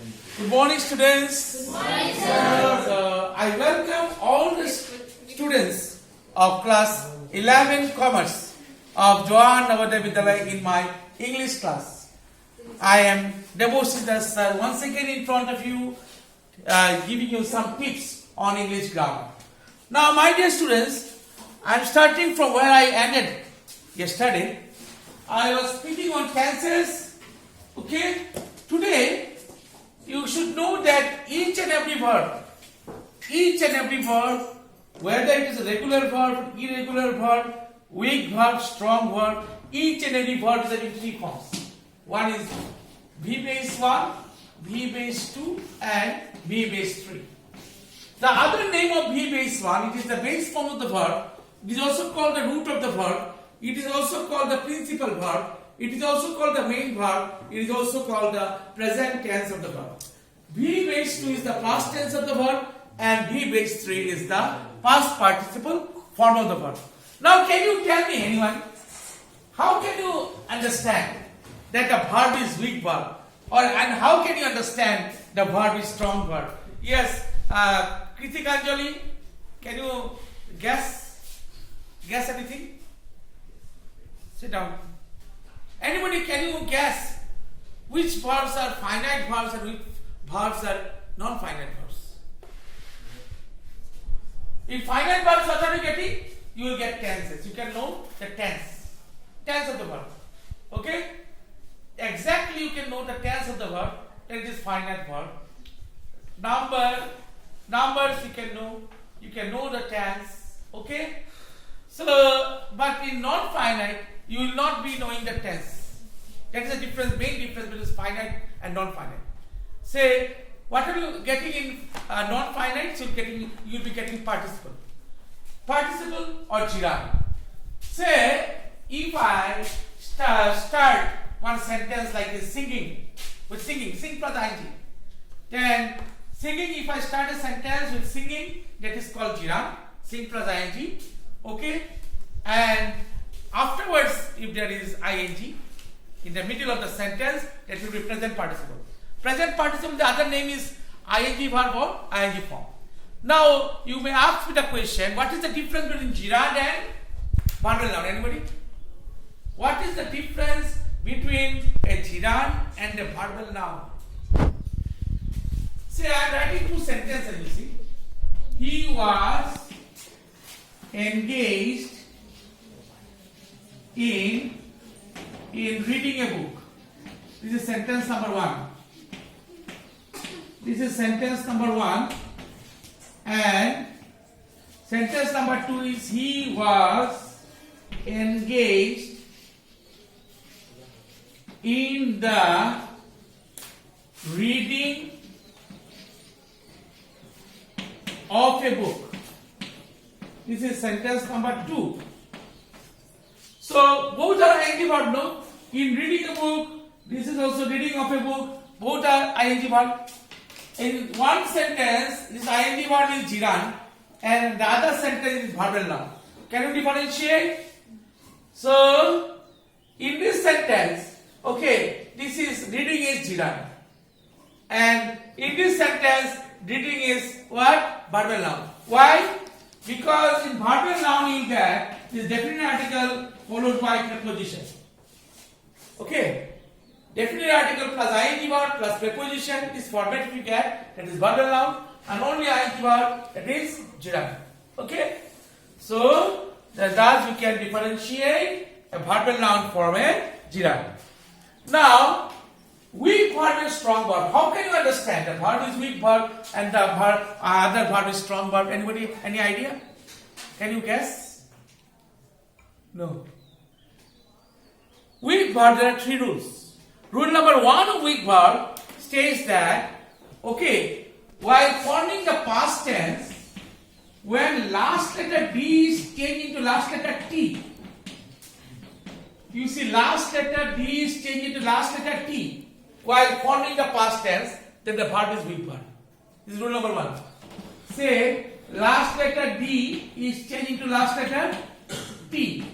Good morning, students. Good morning, sir. I welcome all the students of class 11 Commerce of Joan Navodaya Vidyalaya in my English class. I am Debarshi sir once again in front of you, giving you some tips on English grammar. Now, my dear students, I am starting from where I ended yesterday. I was speaking on tenses. Okay, today you should know that each and every verb, whether it is a regular verb, irregular verb, weak verb, strong verb, each and every verb is in three forms. One is V base 1, V base 2 and V base 3. The other name of V base 1, it is the base form of the verb. It is also called the root of the verb. It is also called the principal verb. It is also called the main verb. It is also called the present tense of the verb. V base 2 is the past tense of the verb and V base 3 is the past participle form of the verb. Now, can you tell me, anyone, how can you understand that the verb is weak verb? And how can you understand the verb is strong verb? Yes, Kritikanjali, can you guess anything? Sit down. Anybody, can you guess which verbs are finite verbs and which verbs are non-finite verbs? In finite verbs, what are you getting? You will get tenses. You can know the tense of the verb. Okay? Exactly, you can know the tense of the verb. That is finite verb. Numbers you can know the tense. Okay? So, but in non-finite, you will not be knowing the tense. That is the difference, main difference between finite and non-finite. Say, what are you getting in non-finite? So you will be getting participle or gerund. Say, if I start one sentence like this, sing plus ing. Then singing, if I start a sentence with singing, that is called gerund, sing plus ing. Okay, and afterwards, if there is ing in the middle of the sentence, that will be present participle. Present participle, the other name is ing verb or ing form. Now, you may ask me the question, what is the difference between gerund and verbal noun? Anybody? What is the difference between a gerund and a verbal noun? Say, I am writing two sentences, you see. He was engaged in reading a book. This is sentence number 1. This is sentence number 1. And sentence number 2 is he was engaged in the reading of a book. This is sentence number 2. So both are ing verb, no? In reading a book, this is also reading of a book. Both are ing verb. In one sentence, this ing verb is gerund, and the other sentence is verbal noun. Can you differentiate? So in this sentence, okay, this is reading is gerund, and in this sentence, reading is what? Verbal noun. Why? Because in verbal noun you get this definite article followed by preposition. Okay, definite article plus ing verb plus preposition is format you get, that is verbal noun, and only ing verb, that is gerund. Okay, so thus you can differentiate a verbal noun from a gerund. Now, weak verb is strong verb. How can you understand? The verb is weak verb and the other verb is strong verb. Anybody? Any idea? Can you guess? No. Weak verb, there are 3 rules. Rule number 1 of weak verb states that, okay, while forming the past tense, when last letter D is changed into last letter T, you see last letter D is changed into last letter T, while forming the past tense, then the verb is weak verb. This is rule number 1. Say, last letter D is changed into last letter T.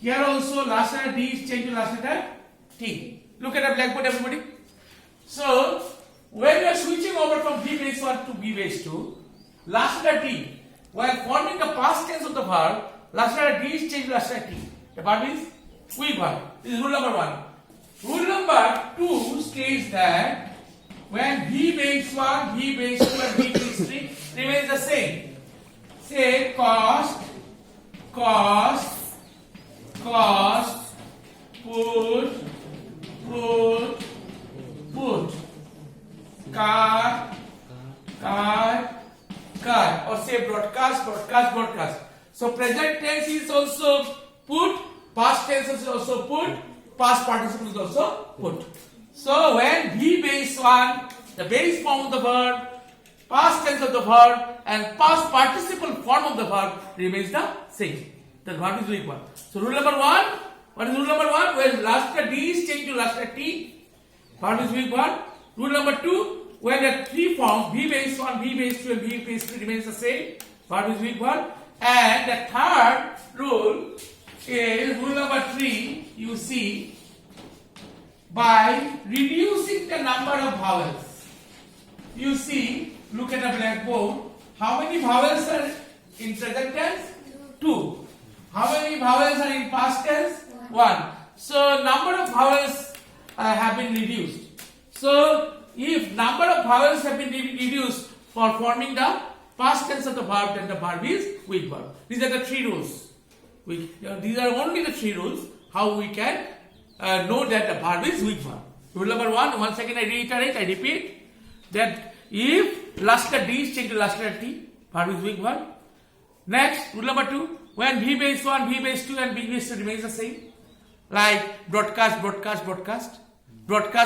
Here also last letter D is changed to last letter T. Look at the blackboard, everybody. So, when we are switching over from V base 1 to V base 2, last letter T, while forming the past tense of the verb, last letter D is changed to last letter T. The verb is weak verb. This is rule number 1. Rule number 2 states that when V base 1, V base 2 and V base 3 remains the same. Say cost, put, car, or say broadcast. So present tense is also put, past tense is also put, past participle is also put. So when V base 1, the base form of the verb, past tense of the verb and past participle form of the verb remains the same. The verb is weak verb. So rule number 1, what is rule number 1? When last letter D is changed to last letter T, verb is weak verb. Rule number 2, when the three forms V base 1, V base 2 and V base 3 remains the same, verb is weak verb. And the third rule is rule number 3, you see, by reducing the number of vowels. You see, look at the blackboard. How many vowels are in present tense? 2. How many vowels are in past tense? 1. So number of vowels have been reduced. So if number of vowels have been reduced for forming the past tense of the verb, then the verb is weak verb. These are the 3 rules. These are only the 3 rules how we can know that the verb is weak verb. Rule number 1, once again I reiterate, I repeat, that if last letter D is changed to last letter T, verb is weak verb. Next, rule number 2, when V base 1, V base 2 and V base 2 remains the same, like broadcast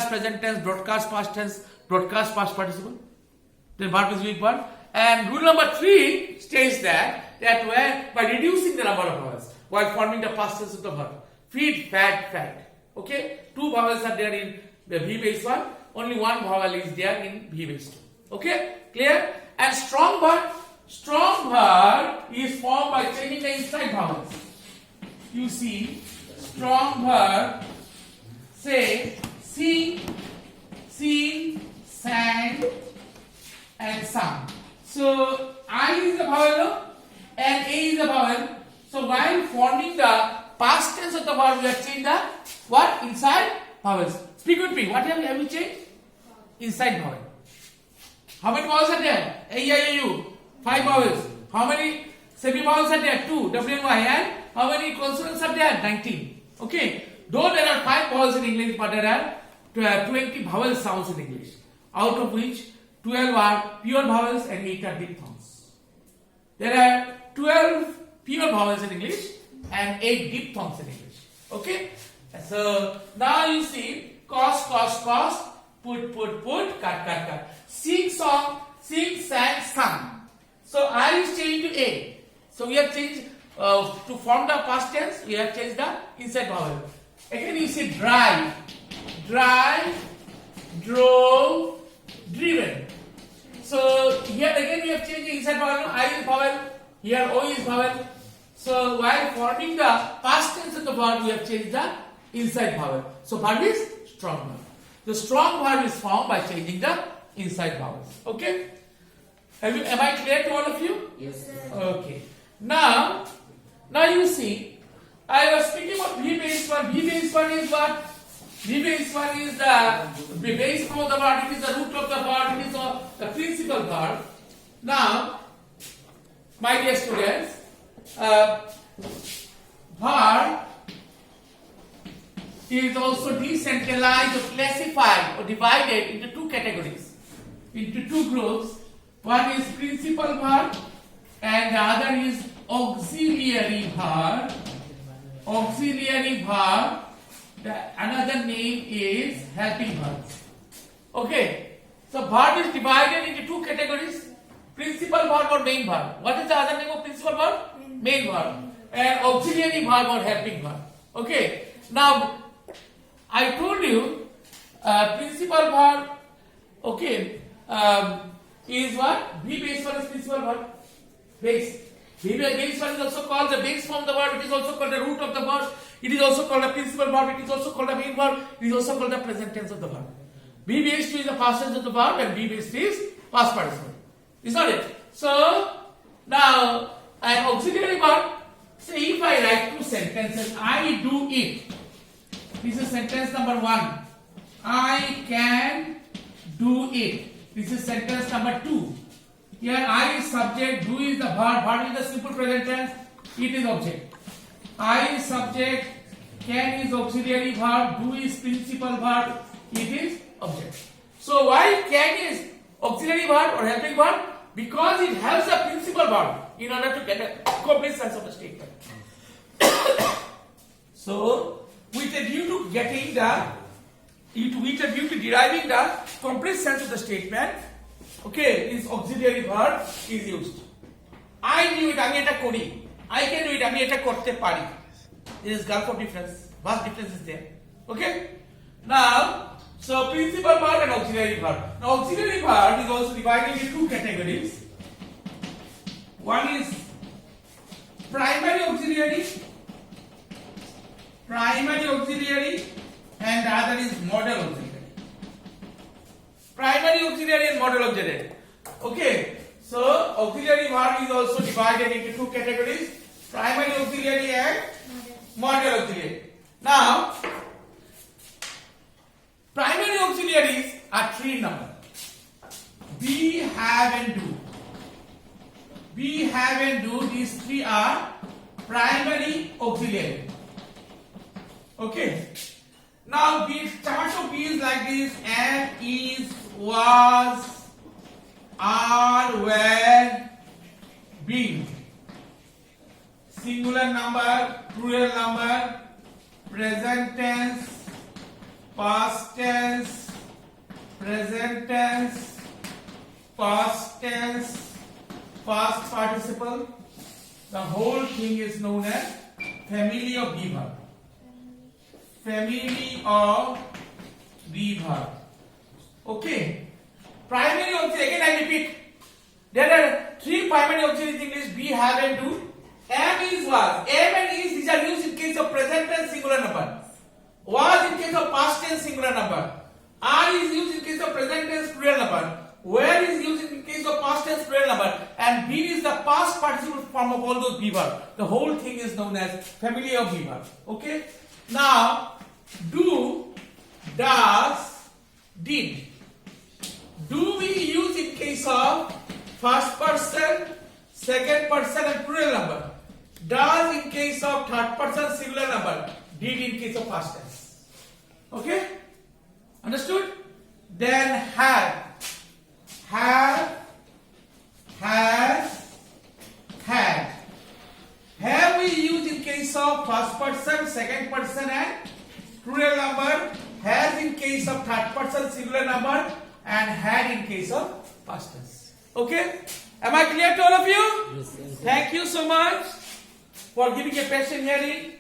present tense, broadcast past tense, broadcast past participle, then verb is weak verb. And rule number 3 states that when by reducing the number of vowels while forming the past tense of the verb, feed, fed. Okay, 2 vowels are there in the V base 1, only 1 vowel is there in V base 2. Okay, clear? And strong verb is formed by changing the inside vowels. You see, strong verb, say sing, sang and sung. So I is the vowel and A is the vowel. So while forming the past tense of the verb, we have changed the what? Inside vowels. Speak with me. What have you changed? Inside vowel. How many vowels are there? A, I, A, U. 5 vowels. How many semi vowels are there? 2. W and Y. And how many consonants are there? 19. Okay. Though there are 5 vowels in English, but there are 20 vowel sounds in English, out of which 12 are pure vowels and 8 are diphthongs. There are 12 pure vowels in English and 8 diphthongs in English. Okay? So now you see cost, put, cut. Sing, song, sing, sang, sung. So I is changed to A. So we have changed to form the past tense, we have changed the inside vowel. Again you see drive, drove, driven. So here again we have changed the inside vowel. I is vowel, here O is vowel. So while forming the past tense of the verb, we have changed the inside vowel. So verb is strong verb. The strong verb is formed by changing the inside vowels. Okay? Am I clear to all of you? Yes, sir. Okay. Now you see, I was speaking about V base 1. V base 1 is what? V base 1 is the base form of the verb. It is the root of the verb. It is the principal verb. Now, my dear students, verb is also decentralized or classified or divided into 2 categories, into 2 groups. One is principal verb and the other is auxiliary verb. Auxiliary verb, another name is helping verb. Okay, so verb is divided into 2 categories, principal verb or main verb. What is the other name of principal verb? Main verb. And auxiliary verb or helping verb. Okay, now I told you principal verb, okay, is what? V base 1 is principal verb. Base. V base 1 is also called the base form of the verb. It is also called the root of the verb. It is also called the principal verb. It is also called the main verb. It is also called the present tense of the verb. Be base 2 is the past tense of the verb and be base 3 is past participle. Is not it? So now an auxiliary verb. Say if I write two sentences, I do it. This is sentence number 1. I can do it. This is sentence number 2. Here I is subject, do is the verb, verb is the simple present tense, it is object. I is subject, can is auxiliary verb, do is principal verb, it is object. So why can is auxiliary verb or helping verb? Because it helps the principal verb in order to get a complete sense of the statement. So with a view to getting the, with a view to deriving the complete sense of the statement, okay, this auxiliary verb is used. I knew it, আমি এটা করি. I can do it, আমি এটা করতে পারি. There is gulf of difference. Vast difference is there. Okay? Now, so principal verb and auxiliary verb. Now auxiliary verb is also divided into two categories. One is primary auxiliary, and the other is model auxiliary. Primary auxiliary and model auxiliary. Okay, so auxiliary verb is also divided into two categories: primary auxiliary and model auxiliary. Now, primary auxiliaries are 3 number: be, have, and do. Be, have, and do. These 3 are primary auxiliary. Okay. Now, the charts of be is like this: am, is, was, are, were, been. Singular number, plural number, present tense, past tense, present tense, past tense, past participle. The whole thing is known as family of be verb. Family of be verb. Okay. Primary auxiliary, again I repeat, there are 3 primary auxiliaries in English: be, have, and do. Am, is, was. Am and is, these are used in case of present tense singular number. Was in case of past tense singular number. Are is used in case of present tense plural number. Where is used in case of past tense plural number. And been is the past participle form of all those be verb. The whole thing is known as family of be verb. Okay. Now, do, does, did. Do we use in case of first person, second person, and plural number. Does in case of third person singular number. Did in case of past tense. Okay? Understood? Then have, has, had. Have we use in case of first person, second person, and plural number. Has in case of third person singular number, and had in case of past tense. Okay? Am I clear to all of you? Yes, yes. Thank you so much for giving a patient hearing.